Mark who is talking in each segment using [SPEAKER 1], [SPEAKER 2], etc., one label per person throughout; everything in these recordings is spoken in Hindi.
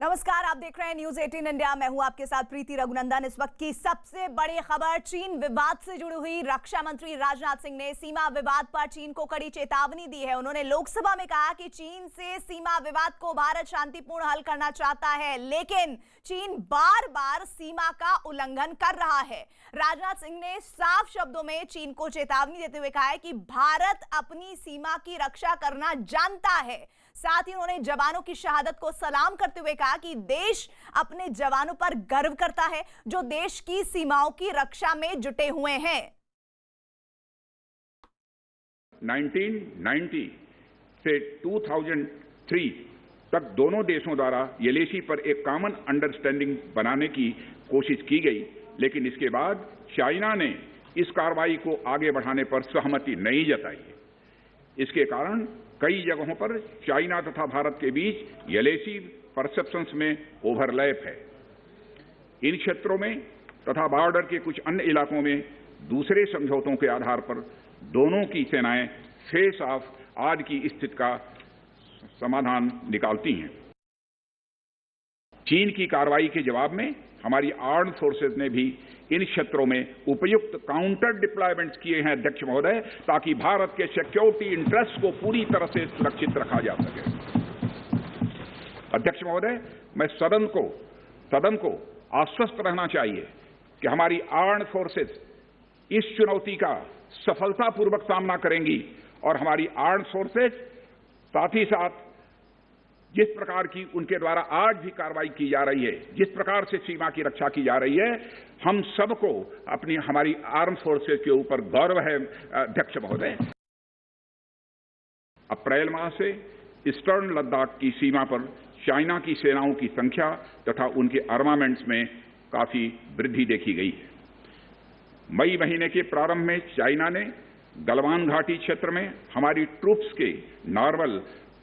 [SPEAKER 1] नमस्कार, आप देख रहे हैं न्यूज 18 इंडिया। मैं हूं आपके साथ प्रीति रघुनंदन। इस वक्त की सबसे बड़ी खबर चीन विवाद से जुड़ी हुई। रक्षा मंत्री राजनाथ सिंह ने सीमा विवाद पर चीन को कड़ी चेतावनी दी है। उन्होंने लोकसभा में कहा कि चीन से सीमा विवाद को भारत शांतिपूर्ण हल करना चाहता है, लेकिन चीन बार बार सीमा का उल्लंघन कर रहा है। राजनाथ सिंह ने साफ शब्दों में चीन को चेतावनी देते हुए कहा है कि भारत अपनी सीमा की रक्षा करना जानता है। साथ ही उन्होंने जवानों की शहादत को सलाम करते हुए कहा कि देश अपने जवानों पर गर्व करता है जो देश की सीमाओं की रक्षा में जुटे हुए हैं।
[SPEAKER 2] 1990 से 2003 तक दोनों देशों द्वारा एलएसी पर एक कॉमन अंडरस्टैंडिंग बनाने की कोशिश की गई, लेकिन इसके बाद चाइना ने इस कार्रवाई को आगे बढ़ाने पर सहमति नहीं जताई। इसके कारण कई जगहों पर चाइना तथा भारत के बीच एलएसी परसेप्शंस में ओवरलैप है। इन क्षेत्रों में तथा बॉर्डर के कुछ अन्य इलाकों में दूसरे समझौतों के आधार पर दोनों की सेनाएं फेस ऑफ आज की स्थिति का समाधान निकालती हैं। चीन की कार्रवाई के जवाब में हमारी आर्म्ड फोर्सेज ने भी इन क्षेत्रों में उपयुक्त काउंटर डिप्लॉयमेंट्स किए हैं अध्यक्ष महोदय, ताकि भारत के सिक्योरिटी इंटरेस्ट को पूरी तरह से सुरक्षित रखा जा सके। अध्यक्ष महोदय, मैं सदन को आश्वस्त रहना चाहिए कि हमारी आर्म्ड फोर्सेज इस चुनौती का सफलतापूर्वक सामना करेंगी और हमारी आर्म्ड फोर्सेज साथ ही साथ जिस प्रकार की उनके द्वारा आज भी कार्रवाई की जा रही है, जिस प्रकार से सीमा की रक्षा की जा रही है, हम सबको हमारी आर्म फोर्सेज के ऊपर गौरव है अध्यक्ष महोदय। अप्रैल माह से ईस्टर्न लद्दाख की सीमा पर चाइना की सेनाओं की संख्या तथा उनके आर्मामेंट्स में काफी वृद्धि देखी गई है। मई महीने के प्रारंभ में चाइना ने गलवान घाटी क्षेत्र में हमारी ट्रूप्स के नॉर्मल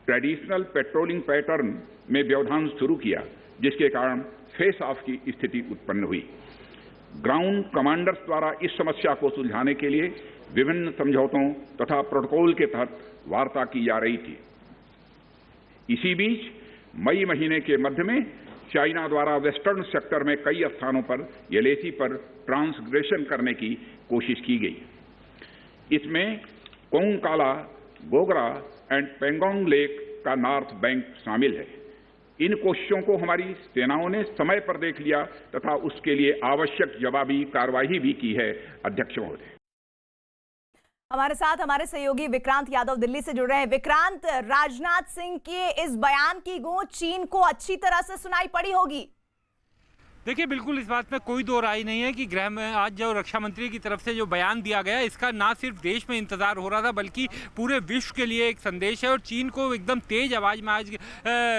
[SPEAKER 2] ट्रेडिशनल पेट्रोलिंग पैटर्न में व्यवधान शुरू किया, जिसके कारण फेस ऑफ की स्थिति उत्पन्न हुई। ग्राउंड कमांडर्स द्वारा इस समस्या को सुलझाने के लिए विभिन्न समझौतों तथा प्रोटोकॉल के तहत वार्ता की जा रही थी। इसी बीच मई महीने के मध्य में चाइना द्वारा वेस्टर्न सेक्टर में कई स्थानों पर एलएसी पर ट्रांसग्रेशन करने की कोशिश की गई। इसमें कोंगकाला, गोगरा एंड पेंगोंग लेक का नॉर्थ बैंक शामिल है। इन कोशिशों को हमारी सेनाओं ने समय पर देख लिया तथा उसके लिए आवश्यक जवाबी कार्रवाई भी की है अध्यक्ष महोदय।
[SPEAKER 1] हमारे साथ हमारे सहयोगी विक्रांत यादव दिल्ली से जुड़ रहे हैं। विक्रांत, राजनाथ सिंह के इस बयान की गूंज चीन को अच्छी तरह से सुनाई पड़ी होगी।
[SPEAKER 3] देखिए, बिल्कुल इस बात में कोई दो राय नहीं है कि गृह में आज जो रक्षा मंत्री की तरफ से जो बयान दिया गया, इसका ना सिर्फ देश में इंतजार हो रहा था बल्कि पूरे विश्व के लिए एक संदेश है। और चीन को एकदम तेज आवाज में आज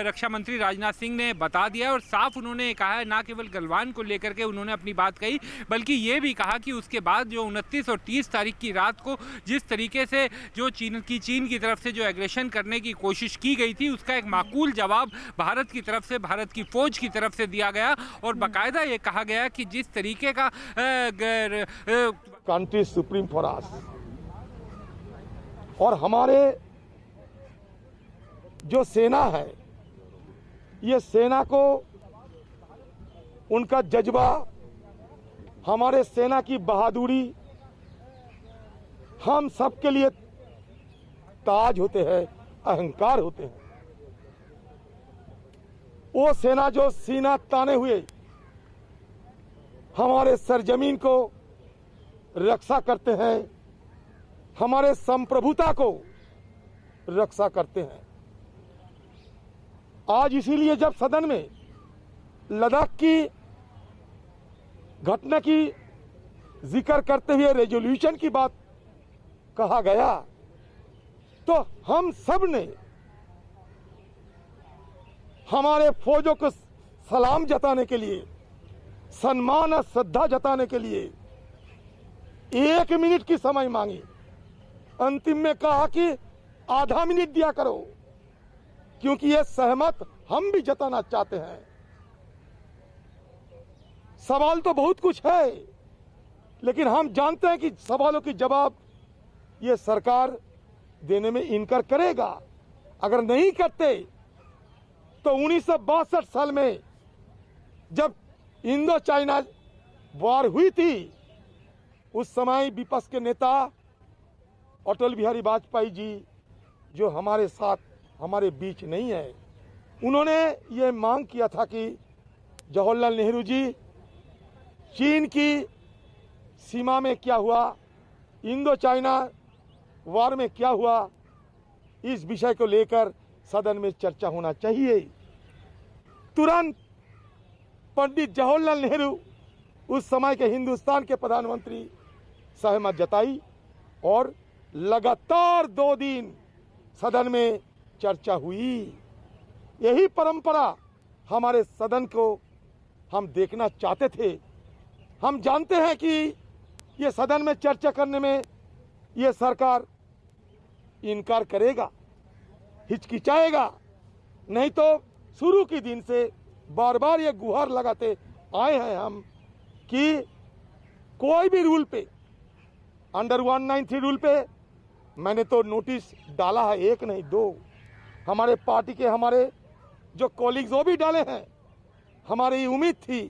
[SPEAKER 3] रक्षा मंत्री राजनाथ सिंह ने बता दिया और साफ उन्होंने कहा है, ना केवल गलवान को लेकर के उन्होंने अपनी बात कही, बल्कि ये भी कहा कि उसके बाद जो 29 और 30 तारीख की रात को जिस तरीके से जो चीन की तरफ से जो एग्रेशन करने की कोशिश की गई थी, उसका एक माकूल जवाब भारत की तरफ से, भारत की फौज की तरफ से दिया गया। और कायदा ये कहा गया कि जिस तरीके का
[SPEAKER 4] कंट्री सुप्रीम फॉर अस, और हमारे जो सेना है, ये सेना को उनका जज्बा, हमारे सेना की बहादुरी हम सबके लिए ताज होते हैं, अहंकार होते हैं। वो सेना जो सीना ताने हुए हमारे सरजमीन को रक्षा करते हैं, हमारे संप्रभुता को रक्षा करते हैं। आज इसीलिए जब सदन में लद्दाख की घटना की जिक्र करते हुए रेजोल्यूशन की बात कहा गया, तो हम सब ने हमारे फौजों को सलाम जताने के लिए, सम्मान और श्रद्धा जताने के लिए 1 मिनट की समय मांगी। अंतिम में कहा कि आधा मिनट दिया करो, क्योंकि ये सहमत हम भी जताना चाहते हैं। सवाल तो बहुत कुछ है, लेकिन हम जानते हैं कि सवालों के जवाब ये सरकार देने में इनकार करेगा। अगर नहीं करते तो 1962 साल में जब इंडो चाइना वॉर हुई थी, उस समय विपक्ष के नेता अटल बिहारी वाजपेयी जी, जो हमारे साथ हमारे बीच नहीं है, उन्होंने ये मांग किया था कि जवाहरलाल नेहरू जी, चीन की सीमा में क्या हुआ, इंडो चाइना वॉर में क्या हुआ, इस विषय को लेकर सदन में चर्चा होना चाहिए। तुरंत पंडित जवाहरलाल नेहरू, उस समय के हिंदुस्तान के प्रधानमंत्री, सहमत जताई और लगातार 2 दिन सदन में चर्चा हुई। यही परंपरा हमारे सदन को हम देखना चाहते थे। हम जानते हैं कि ये सदन में चर्चा करने में ये सरकार इनकार करेगा, हिचकिचाएगा, नहीं तो शुरू के दिन से बार बार ये गुहार लगाते आए हैं हम कि कोई भी रूल पे, अंडर 193 रूल पे मैंने तो नोटिस डाला है, 1 नहीं 2। हमारे पार्टी के हमारे जो कॉलीग्स वो भी डाले हैं। हमारी ये उम्मीद थी।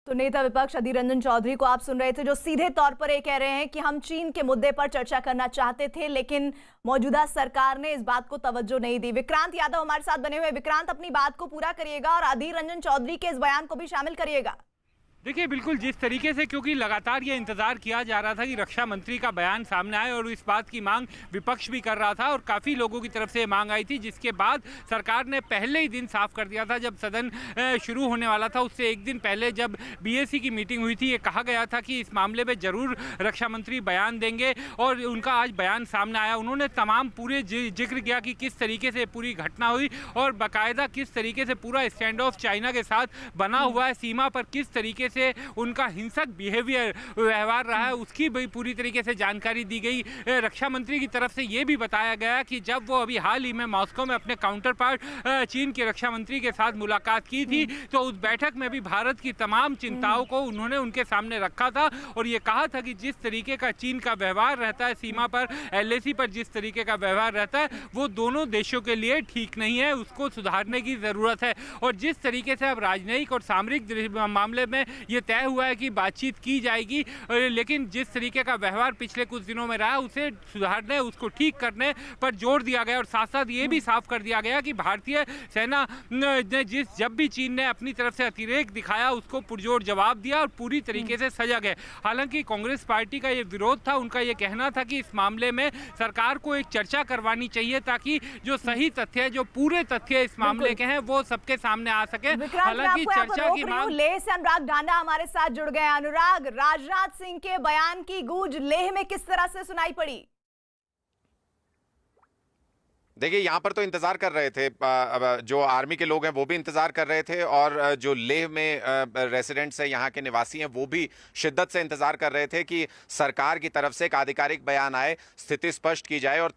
[SPEAKER 1] तो नेता विपक्ष अधीर रंजन चौधरी को आप सुन रहे थे, जो सीधे तौर पर ये कह रहे हैं कि हम चीन के मुद्दे पर चर्चा करना चाहते थे, लेकिन मौजूदा सरकार ने इस बात को तवज्जो नहीं दी। विक्रांत यादव हमारे साथ बने हुए। विक्रांत, अपनी बात को पूरा करिएगा और अधीर रंजन चौधरी के इस बयान को भी शामिल करिएगा।
[SPEAKER 3] देखिए बिल्कुल, जिस तरीके से, क्योंकि लगातार ये इंतजार किया जा रहा था कि रक्षा मंत्री का बयान सामने आए और इस बात की मांग विपक्ष भी कर रहा था और काफ़ी लोगों की तरफ से मांग आई थी, जिसके बाद सरकार ने पहले ही दिन साफ कर दिया था। जब सदन शुरू होने वाला था उससे एक दिन पहले जब बीएसी की मीटिंग हुई थी, ये कहा गया था कि इस मामले में ज़रूर रक्षा मंत्री बयान देंगे और उनका आज बयान सामने आया। उन्होंने तमाम पूरे जिक्र किया कि किस तरीके से पूरी घटना हुई और बाकायदा किस तरीके से पूरा स्टैंड ऑफ चाइना के साथ बना हुआ है, सीमा पर किस तरीके से उनका हिंसक बिहेवियर, व्यवहार रहा है, उसकी भी पूरी तरीके से जानकारी दी गई। रक्षा मंत्री की तरफ से ये भी बताया गया कि जब वो अभी हाल ही में मॉस्को में अपने काउंटर पार्ट चीन के रक्षा मंत्री के साथ मुलाकात की थी, तो उस बैठक में भी भारत की तमाम चिंताओं को उन्होंने उनके सामने रखा था और ये कहा था कि जिस तरीके का चीन का व्यवहार रहता है सीमा पर, LAC पर जिस तरीके का व्यवहार रहता है, वो दोनों देशों के लिए ठीक नहीं है, उसको सुधारने की ज़रूरत है। और जिस तरीके से अब राजनयिक और सामरिक मामले में ये तय हुआ है कि बातचीत की जाएगी, लेकिन जिस तरीके का व्यवहार पिछले कुछ दिनों में रहा उसे सुधारने, उसको ठीक करने पर जोर दिया गया और साथ साथ ये भी साफ कर दिया गया कि भारतीय सेना ने जब भी चीन ने अपनी तरफ से अतिरेक दिखाया उसको पुरजोर जवाब दिया और पूरी तरीके से सजग है। हालांकि कांग्रेस पार्टी का ये विरोध था, उनका ये कहना था कि इस मामले में सरकार को एक चर्चा करवानी चाहिए ताकि जो सही तथ्य है, जो पूरे तथ्य इस मामले के हैं, वो सबके सामने आ सके। हालांकि चर्चा की मांग।
[SPEAKER 1] लेह से अनुराग ढांडा हमारे साथ जुड़ गए। अनुराग, राजनाथ सिंह के बयान की गूंज लेह में किस तरह से सुनाई पड़ी?
[SPEAKER 5] देखिए, यहाँ पर तो इंतजार कर रहे थे, जो आर्मी के लोग हैं वो भी इंतजार कर रहे थे और जो लेह में रेसिडेंट्स हैं, यहाँ के निवासी हैं, वो भी शिद्दत से इंतजार कर रहे थे कि सरकार की तरफ से एक आधिकारिक बयान आए, स्थिति स्पष्ट की जाए। और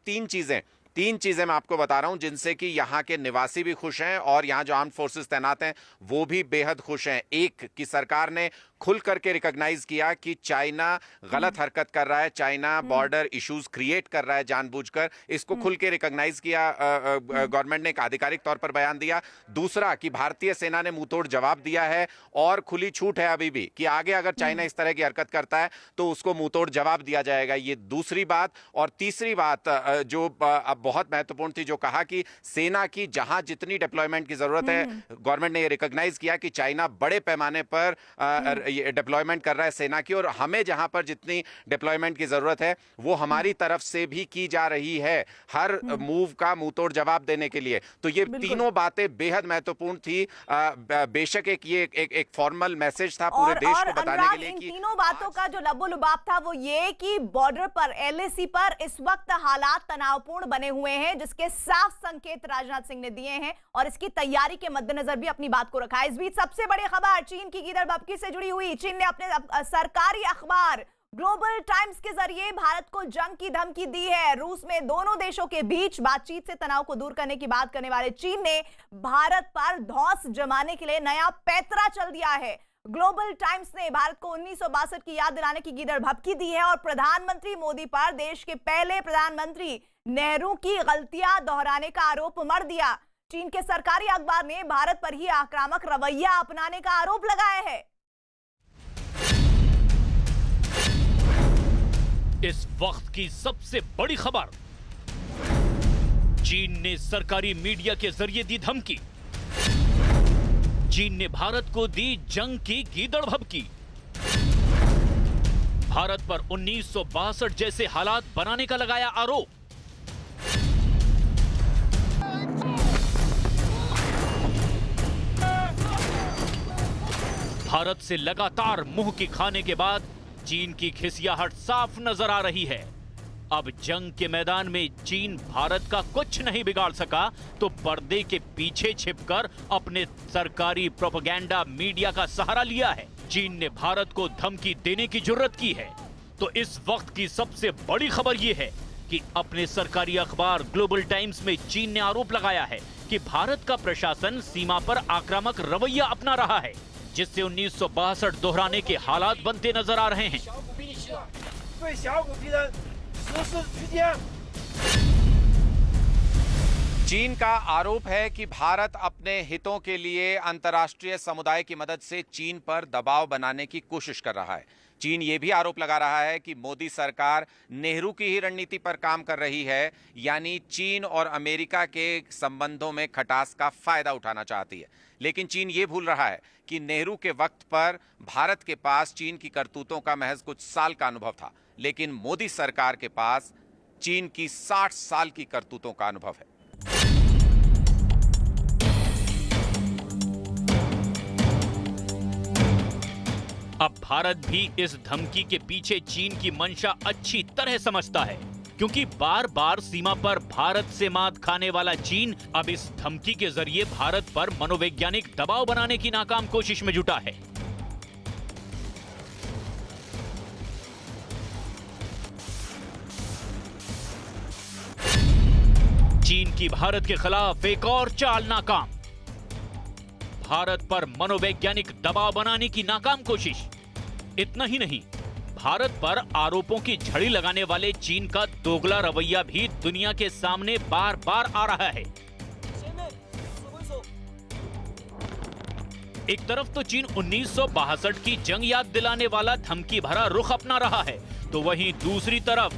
[SPEAKER 5] तीन चीजें मैं आपको बता रहा हूं जिनसे कि यहाँ के निवासी भी खुश हैं और यहाँ जो आर्म्ड फोर्सेस तैनात हैं वो भी बेहद खुश हैं। एक, कि सरकार ने खुल करके रिकॉग्नाइज किया कि चाइना गलत हरकत कर रहा है, चाइना बॉर्डर इश्यूज क्रिएट कर रहा है जानबूझकर, इसको खुल के रिकॉग्नाइज किया, गवर्नमेंट ने एक आधिकारिक तौर पर बयान दिया। दूसरा, कि भारतीय सेना ने मुंहतोड़ जवाब दिया है और खुली छूट है अभी भी कि आगे अगर चाइना इस तरह की हरकत करता है तो उसको मुंहतोड़ जवाब दिया जाएगा, ये दूसरी बात। और तीसरी बात जो अब बहुत महत्वपूर्ण थी, जो कहा कि सेना की जहां जितनी डिप्लॉयमेंट की जरूरत है, गवर्नमेंट ने ये रिकॉग्नाइज किया कि चाइना बड़े पैमाने पर डिप्लॉयमेंट कर रहा है सेना की, और हमें जहां पर जितनी डिप्लॉयमेंट की जरूरत है वो हमारी तरफ से भी की जा रही है, हर मूव का मुंहतोड़ जवाब देने के लिए। तो ये तीनों बातें बेहद महत्वपूर्ण थी। बेशक एक फॉर्मल मैसेज था पूरे देश को बताने के लिए कि
[SPEAKER 1] तीनों बातों का जो लबोलुबाब था वो ये कि बॉर्डर पर, LAC पर इस वक्त हालात तनावपूर्ण बने हुए हैं, जिसके साफ संकेत राजनाथ सिंह ने दिए हैं और इसकी तैयारी के मद्देनजर भी अपनी बात को रखा है। इस बीच सबसे बड़ी खबर चीन की गिदड़ भभकी से जुड़ी हुई। चीन ने अपने सरकारी अखबार ग्लोबल टाइम्स के जरिए भारत को जंग की धमकी दी है। रूस में दोनों देशों के बीच बातचीत से तनाव को दूर करने की बात करने वाले चीन ने भारत पर धौंस जमाने के लिए नया पैंतरा चल दिया है। ग्लोबल टाइम्स ने भारत को 1962 की याद दिलाने की गिदड़ भभकी दी है और प्रधानमंत्री मोदी पर देश के पहले प्रधानमंत्री नेहरू की गलतियां दोहराने का आरोप मढ़ दिया। चीन के सरकारी अखबार ने भारत पर ही आक्रामक रवैया अपनाने का आरोप लगाया है।
[SPEAKER 6] इस वक्त की सबसे बड़ी खबर, चीन ने सरकारी मीडिया के जरिए दी धमकी। चीन ने भारत को दी जंग की गीदड़ भभकी। भारत पर 1962 जैसे हालात बनाने का लगाया आरोप। भारत से लगातार मुंह की खाने के बाद चीन की खिसियाहट साफ नजर आ रही है। अब जंग के मैदान में चीन भारत का कुछ नहीं बिगाड़ सका तो पर्दे के पीछे छिपकर अपने सरकारी प्रोपेगेंडा मीडिया का सहारा लिया है। चीन ने भारत को धमकी देने की जुर्रत की है। तो इस वक्त की सबसे बड़ी खबर यह है कि अपने सरकारी अखबार ग्लोबल टाइम्स में चीन ने आरोप लगाया है कि भारत का प्रशासन सीमा पर आक्रामक रवैया अपना रहा है, जिससे 1962 दोहराने के हालात बनते नजर आ रहे हैं।
[SPEAKER 5] चीन का आरोप है कि भारत अपने हितों के लिए अंतर्राष्ट्रीय समुदाय की मदद से चीन पर दबाव बनाने की कोशिश कर रहा है। चीन ये भी आरोप लगा रहा है कि मोदी सरकार नेहरू की ही रणनीति पर काम कर रही है, यानी चीन और अमेरिका के संबंधों में खटास का फायदा उठाना चाहती है। लेकिन चीन ये भूल रहा है कि नेहरू के वक्त पर भारत के पास चीन की करतूतों का महज कुछ साल का अनुभव था, लेकिन मोदी सरकार के पास चीन की 60 साल की करतूतों का अनुभव है।
[SPEAKER 6] अब भारत भी इस धमकी के पीछे चीन की मंशा अच्छी तरह समझता है, क्योंकि बार बार सीमा पर भारत से मात खाने वाला चीन अब इस धमकी के जरिए भारत पर मनोवैज्ञानिक दबाव बनाने की नाकाम कोशिश में जुटा है। चीन की भारत के खिलाफ एक और चाल नाकाम। भारत पर मनोवैज्ञानिक दबाव बनाने की नाकाम कोशिश। इतना ही नहीं, भारत पर आरोपों की झड़ी लगाने वाले चीन का दोगला रवैया भी दुनिया के सामने बार बार आ रहा है। एक तरफ तो चीन 1962 की जंग याद दिलाने वाला धमकी भरा रुख अपना रहा है, तो वहीं दूसरी तरफ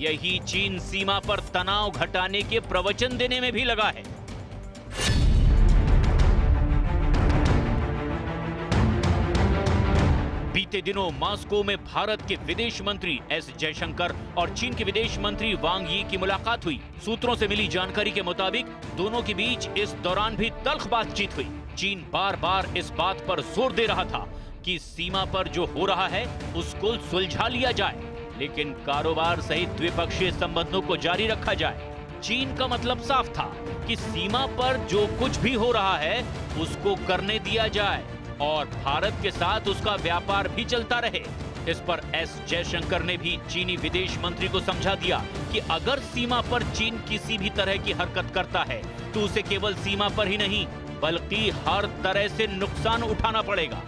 [SPEAKER 6] यही चीन सीमा पर तनाव घटाने के प्रवचन देने में भी लगा है। बीते दिनों मॉस्को में भारत के विदेश मंत्री एस जयशंकर और चीन के विदेश मंत्री वांग यी की मुलाकात हुई। सूत्रों से मिली जानकारी के मुताबिक दोनों के बीच इस दौरान भी तल्ख बातचीत हुई। चीन बार बार इस बात पर जोर दे रहा था कि सीमा पर जो हो रहा है उसको सुलझा लिया जाए, लेकिन कारोबार सहित द्विपक्षीय संबंधों को जारी रखा जाए। चीन का मतलब साफ था कि सीमा पर जो कुछ भी हो रहा है उसको करने दिया जाए और भारत के साथ उसका व्यापार भी चलता रहे। इस पर एस जयशंकर ने भी चीनी विदेश मंत्री को समझा दिया कि अगर सीमा पर चीन किसी भी तरह की हरकत करता है तो उसे केवल सीमा पर ही नहीं बल्कि हर तरह से नुकसान उठाना पड़ेगा।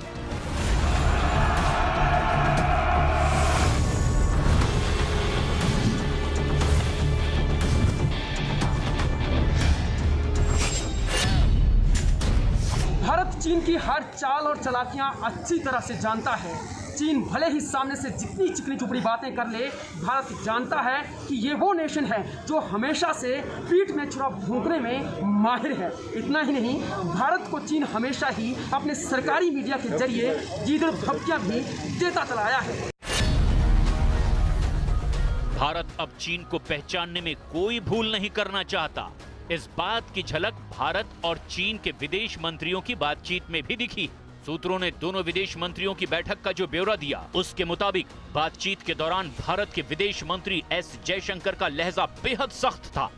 [SPEAKER 7] भारत चीन की हर चाल और चालाकियां अच्छी तरह से जानता है। चीन भले ही सामने से जितनी चिकनी चुपड़ी बातें कर ले, भारत जानता है कि ये वो नेशन है जो हमेशा से पीठ में छुरा भोंकने में माहिर है। इतना ही नहीं, भारत को चीन हमेशा ही अपने सरकारी मीडिया के जरिए गीदड़ भभकियां भी देता चला आया है।
[SPEAKER 6] भारत अब चीन को पहचानने में कोई भूल नहीं करना चाहता। इस बात की झलक भारत और चीन के विदेश मंत्रियों की बातचीत में भी दिखी। सूत्रों ने दोनों विदेश मंत्रियों की बैठक का जो ब्यौरा दिया, उसके मुताबिक बातचीत के दौरान भारत के विदेश मंत्री एस जयशंकर का लहजा बेहद सख्त था।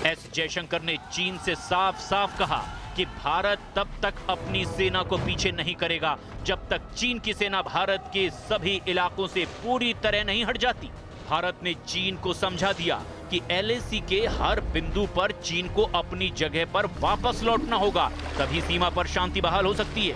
[SPEAKER 6] एस जयशंकर ने चीन से साफ साफ कहा कि भारत तब तक अपनी सेना को पीछे नहीं करेगा जब तक चीन की सेना भारत के सभी इलाकों से पूरी तरह नहीं हट जाती। भारत ने चीन को समझा दिया कि LAC के हर बिंदु पर चीन को अपनी जगह पर वापस लौटना होगा, तभी सीमा पर शांति बहाल हो सकती है।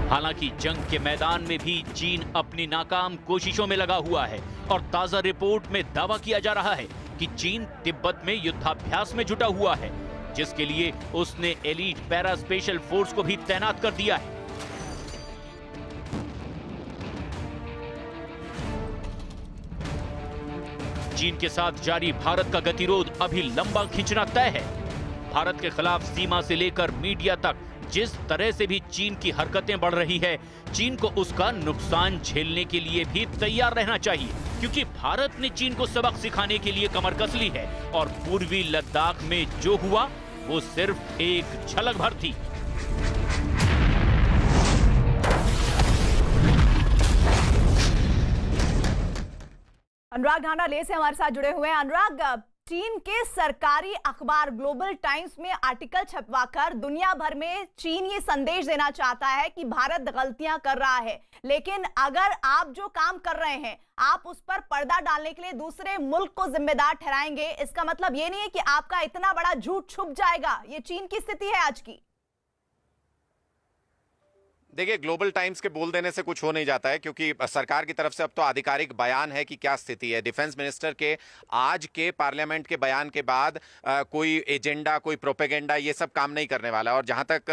[SPEAKER 6] हालांकि जंग के मैदान में भी चीन अपनी अपनी नाकाम कोशिशों में लगा हुआ है और ताजा रिपोर्ट में दावा किया जा रहा है कि चीन तिब्बत में युद्धाभ्यास में जुटा हुआ है, जिसके लिए उसने एलीट पैरा स्पेशल फोर्स को भी तैनात कर दिया है। चीन के साथ जारी भारत का गतिरोध अभी लंबा खींचना तय है। भारत के खिलाफ सीमा से लेकर मीडिया तक जिस तरह से भी चीन की हरकतें बढ़ रही है, चीन को उसका नुकसान झेलने के लिए भी तैयार रहना चाहिए, क्योंकि भारत ने चीन को सबक सिखाने के लिए कमर कस ली है और पूर्वी लद्दाख में जो हुआ वो सिर्फ एक झलक भर थी।
[SPEAKER 1] अनुराग ढांडा ले से हमारे साथ जुड़े हुए हैं। अनुराग, चीन के सरकारी अखबार ग्लोबल टाइम्स में आर्टिकल छपवाकर दुनिया भर में चीन ये संदेश देना चाहता है कि भारत गलतियां कर रहा है, लेकिन अगर आप जो काम कर रहे हैं आप उस पर पर्दा डालने के लिए दूसरे मुल्क को जिम्मेदार ठहराएंगे, इसका मतलब ये नहीं है कि आपका इतना बड़ा झूठ छुप जाएगा। ये चीन की स्थिति है आज की।
[SPEAKER 5] देखिए, ग्लोबल टाइम्स के बोल देने से कुछ हो नहीं जाता है, क्योंकि सरकार की तरफ से अब तो आधिकारिक बयान है कि क्या स्थिति है। डिफेंस मिनिस्टर के आज के पार्लियामेंट के बयान के बाद कोई एजेंडा, कोई प्रोपेगेंडा, ये सब काम नहीं करने वाला। और जहां तक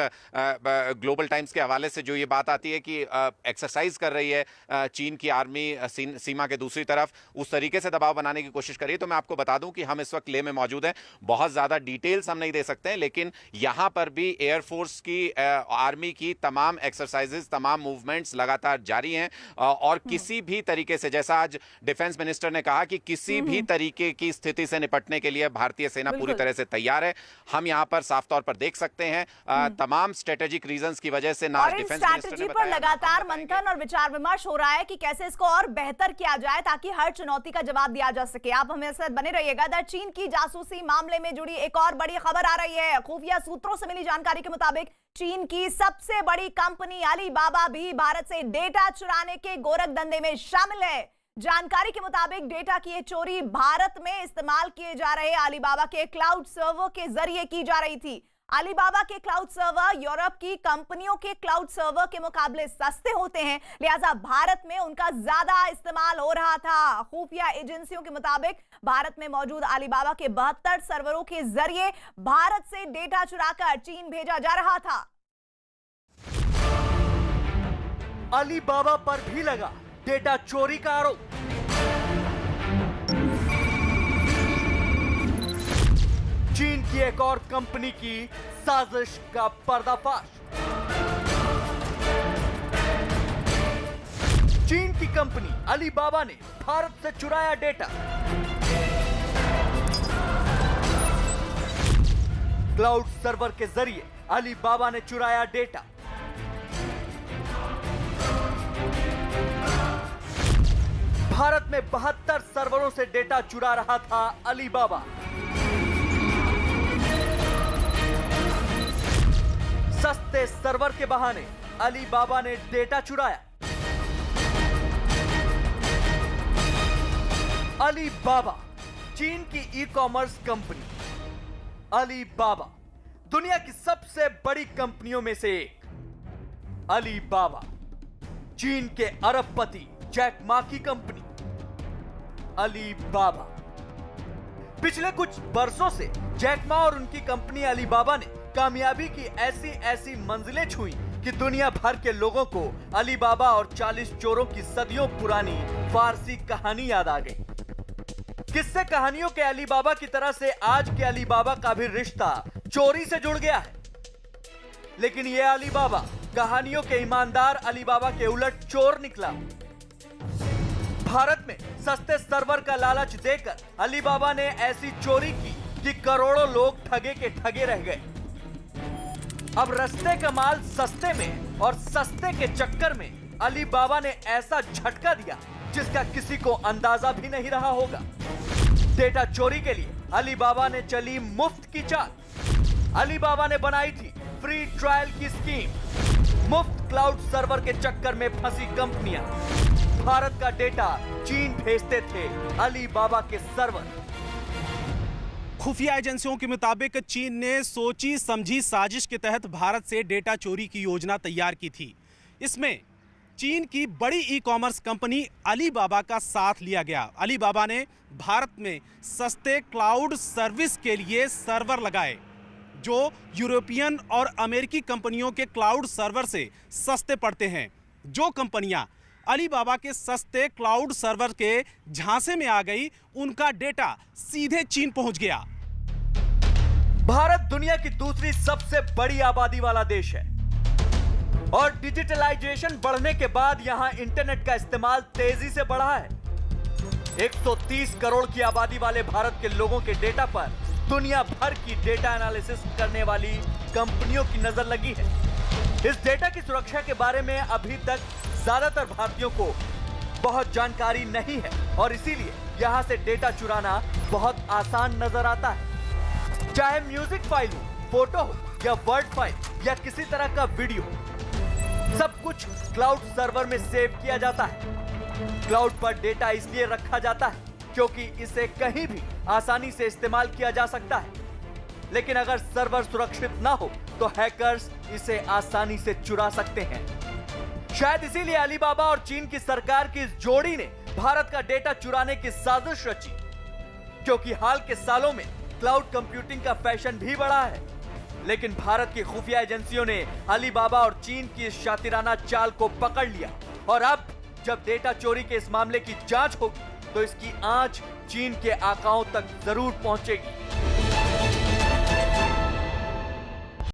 [SPEAKER 5] ग्लोबल टाइम्स के हवाले से जो ये बात आती है कि एक्सरसाइज कर रही है चीन की आर्मी सीमा के दूसरी तरफ, उस तरीके से दबाव बनाने की कोशिश कर रही है, तो मैं आपको बता दूं कि हम इस वक्त लेह में मौजूद हैं। बहुत ज्यादा डिटेल्स हम नहीं दे सकते हैं, लेकिन यहां पर भी एयरफोर्स की, आर्मी की तमाम तमाम मूवमेंट्स लगातार जारी हैं और किसी भी तरीके से, जैसा आज डिफेंस मिनिस्टर ने कहा कि किसी भी तरीके की स्थिति से निपटने के लिए भारतीय सेना पूरी तरह से तैयार है। हम यहां पर साफ तौर पर देख सकते हैं तमाम स्ट्रेटेजिक रीजंस की वजह से ना डिफेंस मिनिस्टर ने बताया,
[SPEAKER 1] लगातार मंथन और विचार विमर्श हो रहा है कि कैसे इसको और बेहतर किया जाए ताकि हर चुनौती का जवाब दिया जा सके। आप हमें साथ बने रहिएगा। चीन की जासूसी मामले में जुड़ी एक और बड़ी खबर आ रही है। खुफिया सूत्रों से मिली जानकारी के मुताबिक चीन की सबसे बड़ी कंपनी अलीबाबा भी भारत से डेटा चुराने के गोरख धंधे में शामिल है। जानकारी के मुताबिक डेटा की ये चोरी भारत में इस्तेमाल किए जा रहे अलीबाबा के क्लाउड सर्वर के जरिए की जा रही थी। अलीबाबा के क्लाउड सर्वर यूरोप की कंपनियों के क्लाउड सर्वर के मुकाबले सस्ते होते हैं, लिहाजा भारत में उनका ज्यादा इस्तेमाल हो रहा था। खुफिया एजेंसियों के मुताबिक भारत में मौजूद अलीबाबा के 72 सर्वरों के जरिए भारत से डेटा चुराकर चीन भेजा जा रहा था।
[SPEAKER 8] अलीबाबा पर भी लगा डेटा चोरी का आरोप। चीन की एक और कंपनी की साजिश का पर्दाफाश। चीन की कंपनी अलीबाबा ने भारत से चुराया डेटा। क्लाउड सर्वर के जरिए अलीबाबा ने चुराया डेटा। भारत में 72 सर्वरों से डेटा चुरा रहा था अलीबाबा। सस्ते सर्वर के बहाने अलीबाबा ने डेटा चुराया। अलीबाबा, चीन की ई कॉमर्स कंपनी। अलीबाबा दुनिया की सबसे बड़ी कंपनियों में से एक। अलीबाबा चीन के अरबपति जैक मा की कंपनी। अलीबाबा पिछले कुछ वर्षों से जैक मा और उनकी कंपनी अलीबाबा ने कामयाबी की ऐसी मंजिलें छुई कि दुनिया भर के लोगों को अलीबाबा और 40 चोरों की सदियों पुरानी फारसी कहानी याद आ गई। किस्से कहानियों के अलीबाबा की तरह से आज के अलीबाबा का भी रिश्ता चोरी से जुड़ गया है, लेकिन यह अलीबाबा कहानियों के ईमानदार अलीबाबा के उलट चोर निकला। भारत में सस्ते सर्वर का लालच देकर अलीबाबा ने ऐसी चोरी की कि करोड़ों लोग ठगे के ठगे रह गए। अब रस्ते का माल सस्ते में और सस्ते के चक्कर में अलीबाबा ने ऐसा झटका दिया जिसका किसी को अंदाजा भी नहीं रहा होगा। डेटा चोरी के लिए अलीबाबा ने चली मुफ्त की चाल। अलीबाबा ने बनाई थी फ्री ट्रायल की स्कीम। मुफ्त क्लाउड सर्वर के चक्कर में फंसी कंपनियां भारत का डेटा चीन भेजते थे अलीबाबा के सर्वर।
[SPEAKER 9] खुफिया एजेंसियों के मुताबिक चीन ने सोची समझी साजिश के तहत भारत से डेटा चोरी की योजना तैयार की थी। इसमें चीन की बड़ी ई कॉमर्स कंपनी अलीबाबा का साथ लिया गया। अलीबाबा ने भारत में सस्ते क्लाउड सर्विस के लिए सर्वर लगाए जो यूरोपियन और अमेरिकी कंपनियों के क्लाउड सर्वर से सस्ते पड़ते हैं। जो कंपनियां अलीबाबा के सस्ते क्लाउड सर्वर के झांसे में आ गई, उनका डेटा सीधे चीन पहुंच गया।
[SPEAKER 8] भारत दुनिया की दूसरी सबसे बड़ी आबादी वाला देश है और डिजिटलाइजेशन बढ़ने के बाद यहां इंटरनेट का इस्तेमाल तेजी से बढ़ा है। 130 करोड़ की आबादी वाले भारत के लोगों के डेटा पर दुनिया भर की डेटा एनालिसिस करने वाली कंपनियों की नजर लगी है। इस डेटा की सुरक्षा के बारे में अभी तक ज्यादातर भारतीयों को बहुत जानकारी नहीं है और इसीलिए यहां से डेटा चुराना बहुत आसान नजर आता है। चाहे म्यूजिक फाइल हो, फोटो हो या वर्ड फाइल या किसी तरह का वीडियो, सब कुछ क्लाउड सर्वर में सेव किया जाता है। क्लाउड पर डेटा इसलिए रखा जाता है क्योंकि इसे कहीं भी आसानी से इस्तेमाल किया जा सकता है। लेकिन अगर सर्वर सुरक्षित ना हो तो हैकर्स इसे आसानी से चुरा सकते हैं। शायद इसीलिए अलीबाबा और चीन की सरकार की इस जोड़ी ने भारत का डेटा चुराने की साजिश रची, क्योंकि हाल के सालों में क्लाउड कंप्यूटिंग का फैशन भी बढ़ा है। लेकिन भारत की खुफिया एजेंसियों ने अलीबाबा और चीन की इस शातिराना चाल को पकड़ लिया और अब जब डेटा चोरी के इस मामले की जांच होगी तो इसकी आंच चीन के आकाओं तक जरूर पहुंचेगी।